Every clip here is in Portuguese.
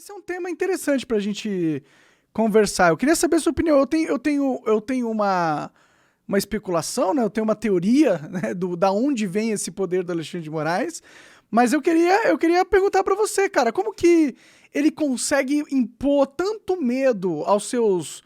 Esse é um tema interessante pra gente conversar. Eu queria saber a sua opinião. Eu tenho uma especulação, né? Eu tenho uma teoria, né, da onde vem esse poder do Alexandre de Moraes, mas eu queria perguntar pra você, cara, como que ele consegue impor tanto medo aos seus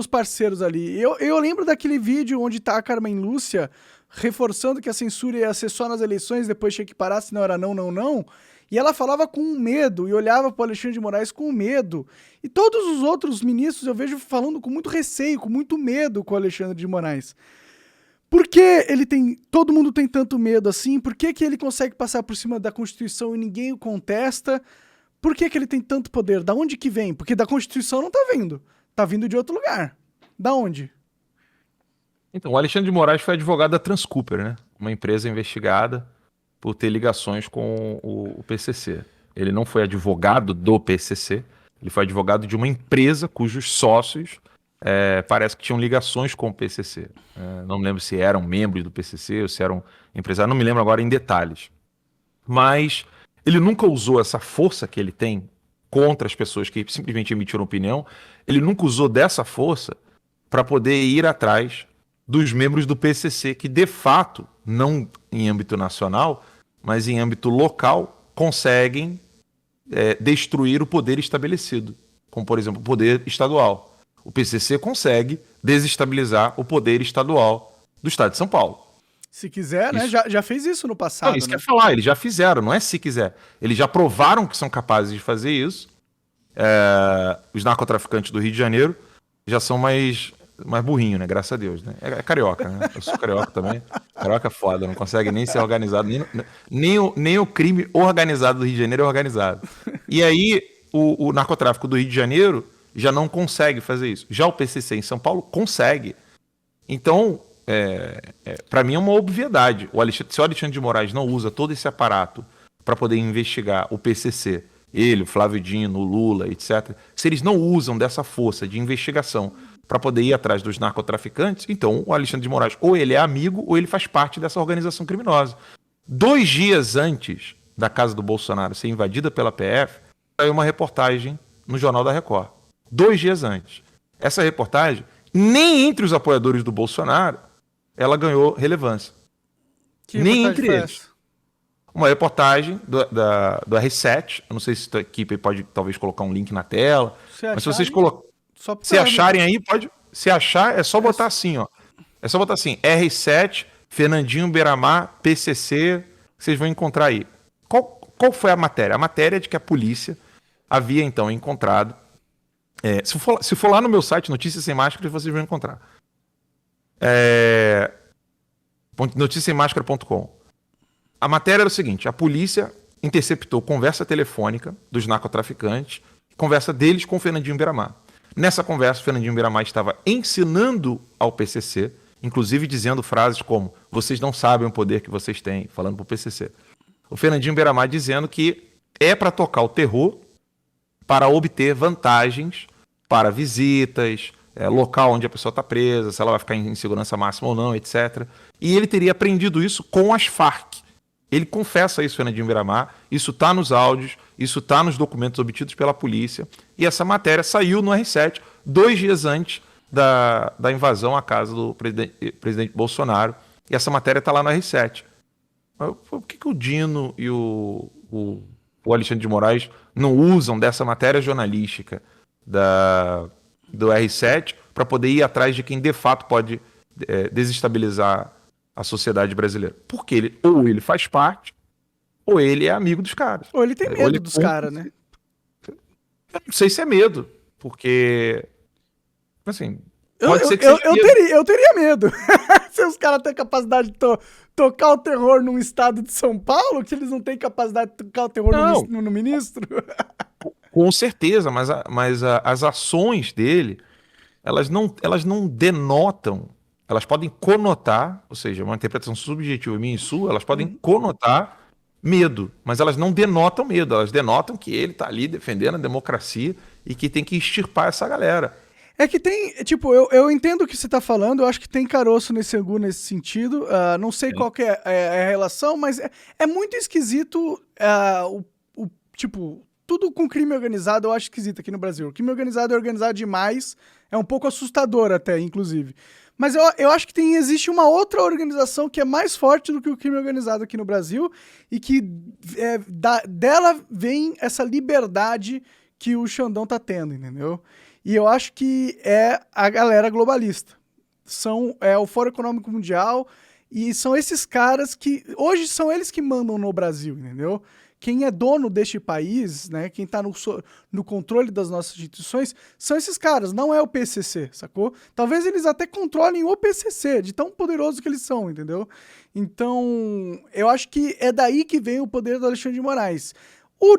parceiros ali? Eu lembro daquele vídeo onde tá a Carmen Lúcia reforçando que a censura ia ser só nas eleições, depois tinha que parar, senão era não, não, não. E ela falava com medo e olhava para o Alexandre de Moraes com medo. E todos os outros ministros eu vejo falando com muito receio, com muito medo com o Alexandre de Moraes. Por que todo mundo tem tanto medo assim? Por que ele consegue passar por cima da Constituição e ninguém o contesta? Por que ele tem tanto poder? Da onde que vem? Porque da Constituição não tá vindo. Tá vindo de outro lugar. Da onde? Então, o Alexandre de Moraes foi advogado da Transcooper, né? Uma empresa investigada por ter ligações com o PCC. Ele não foi advogado do PCC, ele foi advogado de uma empresa cujos sócios parece que tinham ligações com o PCC. Não me lembro se eram membros do PCC ou se eram empresários, não me lembro agora em detalhes. Mas ele nunca usou essa força que ele tem contra as pessoas que simplesmente emitiram opinião, ele nunca usou dessa força para poder ir atrás dos membros do PCC que, de fato, não em âmbito nacional, mas em âmbito local, conseguem destruir o poder estabelecido, como, por exemplo, o poder estadual. O PCC consegue desestabilizar o poder estadual do estado de São Paulo. Se quiser, né? Isso. Já fez isso no passado, Não, isso né? quer falar, eles já fizeram, não é se quiser. Eles já provaram que são capazes de fazer isso. Os narcotraficantes do Rio de Janeiro já são mais burrinho, né? Graças a Deus, né? É carioca, né? Eu sou carioca também. Carioca é foda, não consegue nem ser organizado. Nem o crime organizado do Rio de Janeiro é organizado. E aí, o narcotráfico do Rio de Janeiro já não consegue fazer isso. Já o PCC em São Paulo consegue. Então, para mim é uma obviedade. Se o Alexandre de Moraes não usa todo esse aparato para poder investigar o PCC, ele, o Flávio Dino, o Lula, etc., se eles não usam dessa força de investigação para poder ir atrás dos narcotraficantes, então o Alexandre de Moraes ou ele é amigo ou ele faz parte dessa organização criminosa. 2 dias antes da casa do Bolsonaro ser invadida pela PF, saiu uma reportagem no Jornal da Record. 2 dias antes. Essa reportagem, nem entre os apoiadores do Bolsonaro, ela ganhou relevância. Nem entre eles. Uma reportagem do R7, eu não sei se a tua equipe pode talvez colocar um link na tela, mas se vocês se acharem aí, pode. Se achar, é só botar assim, ó. É só botar assim, R7, Fernandinho Beiramar, PCC, vocês vão encontrar aí. Qual foi a matéria? A matéria é de que a polícia havia, então, encontrado... se for lá no meu site, Notícias Sem Máscaras, vocês vão encontrar. Noticiasemmáscara.com. A matéria era o seguinte, a polícia interceptou conversa telefônica dos narcotraficantes, conversa deles com o Fernandinho Beiramar. Nessa conversa, o Fernandinho Beiramar estava ensinando ao PCC, inclusive dizendo frases como vocês não sabem o poder que vocês têm, falando para o PCC. O Fernandinho Beiramar dizendo que é para tocar o terror para obter vantagens para visitas, local onde a pessoa está presa, se ela vai ficar em segurança máxima ou não, etc. E ele teria aprendido isso com as Farc. Ele confessa isso, Fernandinho Beiramar, isso está nos áudios, isso está nos documentos obtidos pela polícia, e essa matéria saiu no R7 2 dias antes da invasão à casa do presidente Bolsonaro, e essa matéria está lá no R7. Mas por que o Dino e o Alexandre de Moraes não usam dessa matéria jornalística do R7 para poder ir atrás de quem de fato pode desestabilizar a sociedade brasileira? Porque ou ele faz parte, ou ele é amigo dos caras. Ou ele tem medo dos caras, né? Eu não sei se é medo, porque... Assim, pode ser que seja eu teria medo. Se os caras têm capacidade de tocar o terror num estado de São Paulo, que eles não têm capacidade de tocar o terror no ministro? Com certeza, mas as ações dele, elas não denotam, elas podem conotar, ou seja, uma interpretação subjetiva minha e sua, elas podem conotar medo, mas elas não denotam medo, elas denotam que ele está ali defendendo a democracia e que tem que extirpar essa galera. É que tem, tipo, eu entendo o que você tá falando, eu acho que tem caroço nesse angu nesse sentido, não sei qual que é a relação, mas é muito esquisito, tipo, tudo com crime organizado eu acho esquisito aqui no Brasil. O crime organizado é organizado demais, é um pouco assustador até, inclusive. Mas eu acho que existe uma outra organização que é mais forte do que o crime organizado aqui no Brasil e que dela vem essa liberdade que o Xandão tá tendo, entendeu? E eu acho que é a galera globalista. É o Fórum Econômico Mundial e são esses caras que... Hoje são eles que mandam no Brasil, entendeu? Quem é dono deste país, né, quem tá no controle das nossas instituições, são esses caras, não é o PCC, sacou? Talvez eles até controlem o PCC, de tão poderoso que eles são, entendeu? Então, eu acho que é daí que vem o poder do Alexandre de Moraes. O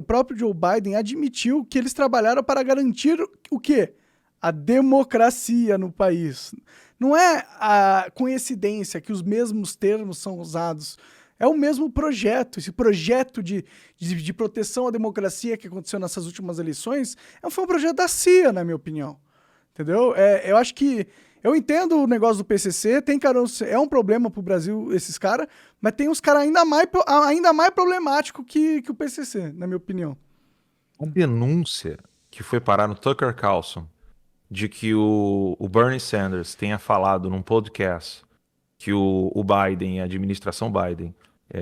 próprio Joe Biden, admitiu que eles trabalharam para garantir o quê? A democracia no país. Não é a coincidência que os mesmos termos são usados. É o mesmo projeto. Esse projeto de proteção à democracia que aconteceu nessas últimas eleições foi um projeto da CIA, na minha opinião. Entendeu? Eu acho que... Eu entendo o negócio do PCC, é um problema pro Brasil esses caras, mas tem uns caras ainda mais problemáticos que o PCC, na minha opinião. A denúncia que foi parar no Tucker Carlson de que o Bernie Sanders tenha falado num podcast que o Biden e a administração Biden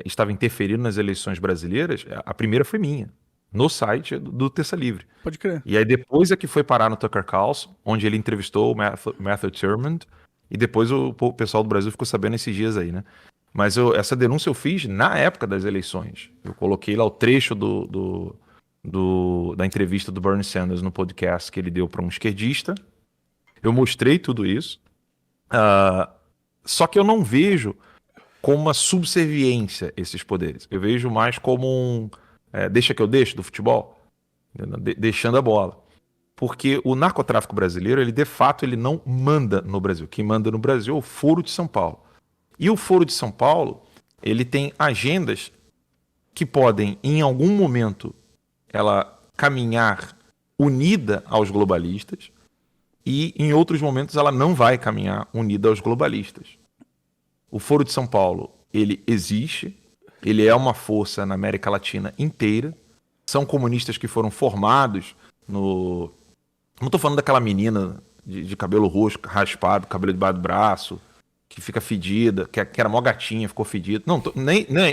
estava interferindo nas eleições brasileiras, a primeira foi minha, no site do Terça Livre. Pode crer. E aí depois é que foi parar no Tucker Carlson, onde ele entrevistou o Matthew Thurmond, e depois o pessoal do Brasil ficou sabendo esses dias aí, né? Mas essa denúncia eu fiz na época das eleições. Eu coloquei lá o trecho da entrevista do Bernie Sanders no podcast que ele deu para um esquerdista. Eu mostrei tudo isso. Só que eu não vejo como uma subserviência esses poderes. Eu vejo mais como deixa que eu deixo do futebol, deixando a bola. Porque o narcotráfico brasileiro, ele de fato ele não manda no Brasil. Quem manda no Brasil é o Foro de São Paulo. E o Foro de São Paulo, ele tem agendas que podem, em algum momento, ela caminhar unida aos globalistas e, em outros momentos, ela não vai caminhar unida aos globalistas. O Foro de São Paulo, ele existe, ele é uma força na América Latina inteira. São comunistas que foram formados no... Não estou falando daquela menina de cabelo roxo, raspado, cabelo debaixo do braço, que fica fedida, que era mó gatinha, ficou fedida. Não,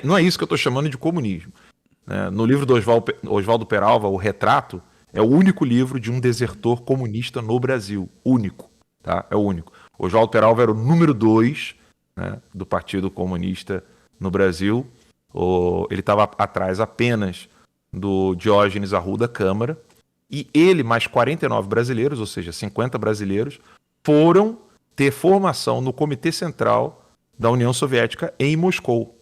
não é isso que eu estou chamando de comunismo. No livro do Oswaldo Peralva, O Retrato, é o único livro de um desertor comunista no Brasil. Único, tá? É o único. O Oswaldo Peralva era o número 2, né, do Partido Comunista no Brasil. Ele estava atrás apenas do Diógenes Arruda Câmara. E ele, mais 49 brasileiros, ou seja, 50 brasileiros, foram ter formação no Comitê Central da União Soviética em Moscou.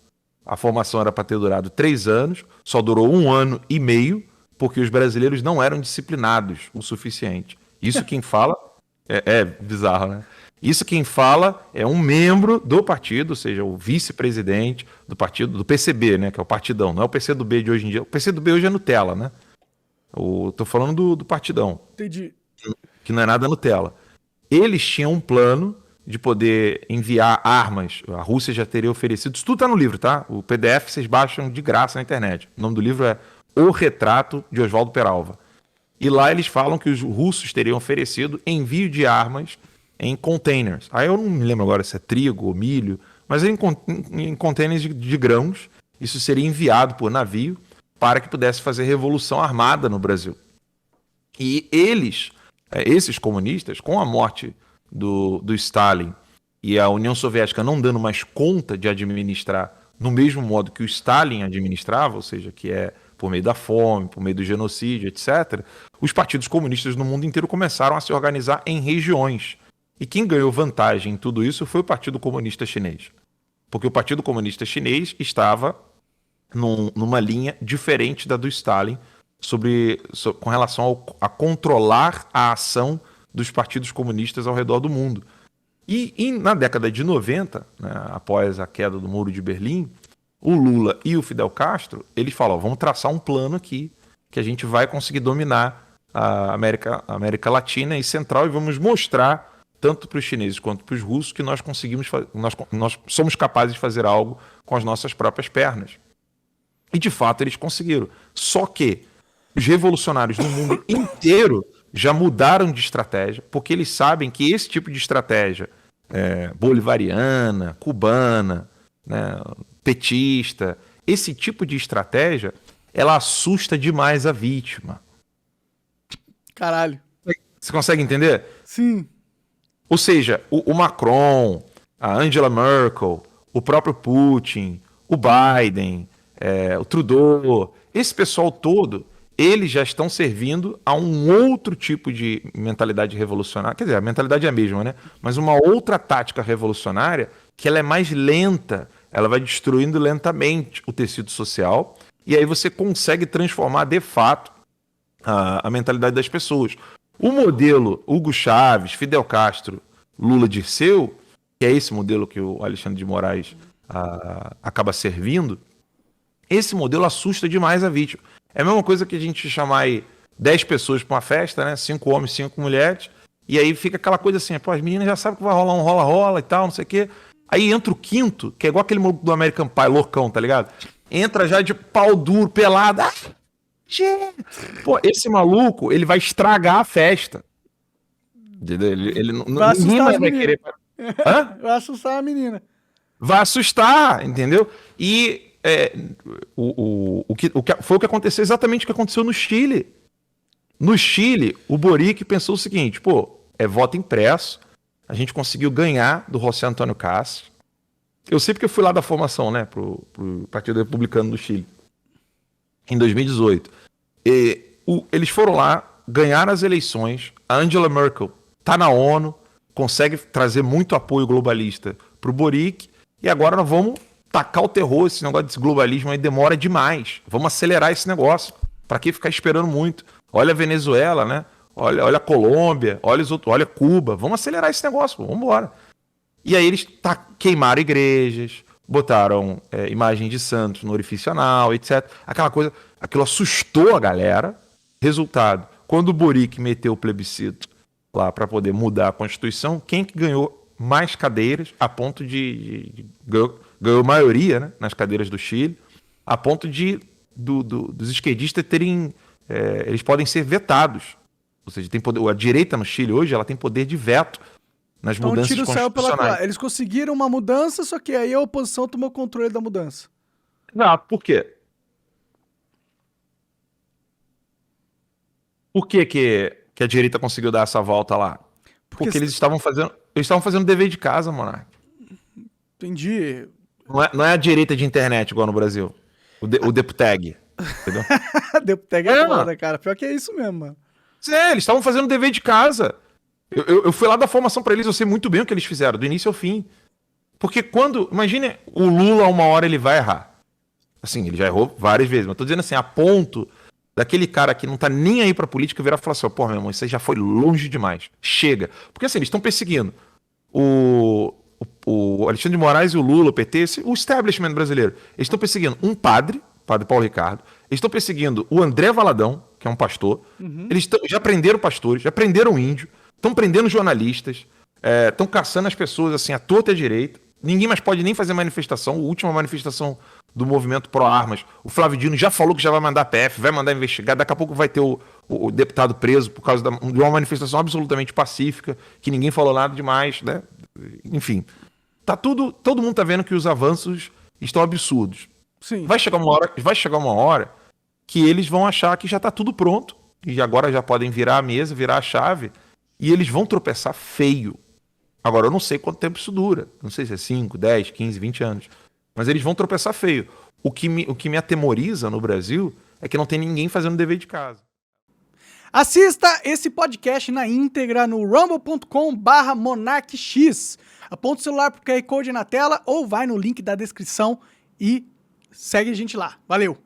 A formação era para ter durado 3 anos, só durou 1 ano e meio, porque os brasileiros não eram disciplinados o suficiente. Isso quem fala... É bizarro, né? Isso quem fala é um membro do partido, ou seja, o vice-presidente do partido, do PCB, né? Que é o partidão, não é o PCdoB de hoje em dia. O PCdoB hoje é Nutella, né? Tô falando do partidão. Entendi. Que não é nada Nutella. Eles tinham um plano de poder enviar armas. A Rússia já teria oferecido. Isso tudo tá no livro, tá? O PDF vocês baixam de graça na internet. O nome do livro é O Retrato de Oswaldo Peralva. E lá eles falam que os russos teriam oferecido envio de armas em containers. Aí eu não me lembro agora se é trigo ou milho, mas em containers de grãos. Isso seria enviado por navio para que pudesse fazer revolução armada no Brasil. E eles, esses comunistas, com a morte do Stalin e a União Soviética não dando mais conta de administrar no mesmo modo que o Stalin administrava, ou seja, que é por meio da fome, por meio do genocídio, etc., os partidos comunistas no mundo inteiro começaram a se organizar em regiões. E quem ganhou vantagem em tudo isso foi o Partido Comunista Chinês. Porque o Partido Comunista Chinês estava numa linha diferente da do Stalin com relação a controlar a ação dos partidos comunistas ao redor do mundo. E na década de 90, né, após a queda do Muro de Berlim, o Lula e o Fidel Castro, eles falam, vamos traçar um plano aqui que a gente vai conseguir dominar a América Latina e Central e vamos mostrar, tanto para os chineses quanto para os russos, que nós somos capazes de fazer algo com as nossas próprias pernas. E de fato eles conseguiram. Só que Os revolucionários no mundo inteiro já mudaram de estratégia, porque eles sabem que esse tipo de estratégia bolivariana, cubana, né, petista, esse tipo de estratégia, ela assusta demais a vítima. Caralho. Você consegue entender? Sim. Ou seja, o Macron, a Angela Merkel, o próprio Putin, o Biden, o Trudeau, esse pessoal todo, eles já estão servindo a um outro tipo de mentalidade revolucionária. Quer dizer, a mentalidade é a mesma, né? Mas uma outra tática revolucionária que ela é mais lenta, ela vai destruindo lentamente o tecido social e aí você consegue transformar de fato a mentalidade das pessoas. O modelo Hugo Chávez, Fidel Castro, Lula Dirceu, que é esse modelo que o Alexandre de Moraes acaba servindo, esse modelo assusta demais a vítima. É a mesma coisa que a gente chamar aí 10 pessoas para uma festa, né? 5 homens, 5 mulheres, e aí fica aquela coisa assim, pô, as meninas já sabem que vai rolar um rola-rola e tal, não sei o quê. Aí entra o quinto, que é igual aquele maluco do American Pie, loucão, tá ligado? Entra já de pau duro, pelado. Pô, esse maluco, ele vai estragar a festa. Ele Vai ninguém assustar vai querer. Hã? Vai assustar a menina. Vai assustar, entendeu? E foi o que aconteceu, exatamente o que aconteceu no Chile. No Chile, o Boric pensou o seguinte, pô, é voto impresso, a gente conseguiu ganhar do José Antônio Castro. Eu sei porque eu fui lá da formação, né, pro Partido Republicano do Chile, em 2018. Eles foram lá, ganharam as eleições, a Angela Merkel tá na ONU, consegue trazer muito apoio globalista pro Boric, e agora nós vamos tacar o terror, esse negócio desse globalismo aí demora demais. Vamos acelerar esse negócio. Para que ficar esperando muito? Olha a Venezuela, né? Olha a Colômbia, olha Cuba. Vamos acelerar esse negócio, vamos embora. E aí eles queimaram igrejas, botaram imagem de santos no orifício anal, etc. Aquela coisa, aquilo assustou a galera. Resultado, quando o Boric meteu o plebiscito lá para poder mudar a Constituição, quem que ganhou mais cadeiras a ponto de ganhou maioria, né, nas cadeiras do Chile, a ponto dos esquerdistas terem eles podem ser vetados. Ou seja, tem poder, a direita no Chile hoje ela tem poder de veto nas mudanças constitucionais. Eles conseguiram uma mudança, só que aí a oposição tomou controle da mudança. Exato. Por quê? Por que a direita conseguiu dar essa volta lá? Porque eles estavam fazendo dever de casa, Monark. Entendi. Não é a direita de internet igual no Brasil. O Deputag. Entendeu? Deputag é foda, cara. Pior que é isso mesmo, mano. Eles estavam fazendo dever de casa. Eu fui lá da formação pra eles, eu sei muito bem o que eles fizeram, do início ao fim. Porque imagine, o Lula uma hora ele vai errar. Assim, ele já errou várias vezes, mas tô dizendo assim, a ponto daquele cara que não tá nem aí pra política virar e falar assim, pô, meu irmão, isso aí já foi longe demais. Chega. Porque assim, eles estão perseguindo o Alexandre de Moraes e o Lula, o PT, o establishment brasileiro. Eles estão perseguindo um padre Paulo Ricardo. Eles estão perseguindo o André Valadão, que é um pastor. Eles já prenderam pastores, já prenderam índio, estão prendendo jornalistas, estão caçando as pessoas assim, à torta e à direita. Ninguém mais pode nem fazer manifestação. A última manifestação do movimento pró-armas, o Flávio Dino já falou que já vai mandar a PF, vai mandar investigar. Daqui a pouco vai ter o deputado preso por causa de uma manifestação absolutamente pacífica, que ninguém falou nada demais, né? Enfim, todo mundo tá vendo que os avanços estão absurdos. Sim. Vai chegar uma hora que eles vão achar que já está tudo pronto e agora já podem virar a mesa, virar a chave e eles vão tropeçar feio. Agora, eu não sei quanto tempo isso dura. Não sei se é 5, 10, 15, 20 anos. Mas eles vão tropeçar feio. O que me atemoriza no Brasil é que não tem ninguém fazendo dever de casa. Assista esse podcast na íntegra no rumble.com/monarquix. Aponta o celular pro QR Code na tela ou vai no link da descrição e segue a gente lá. Valeu!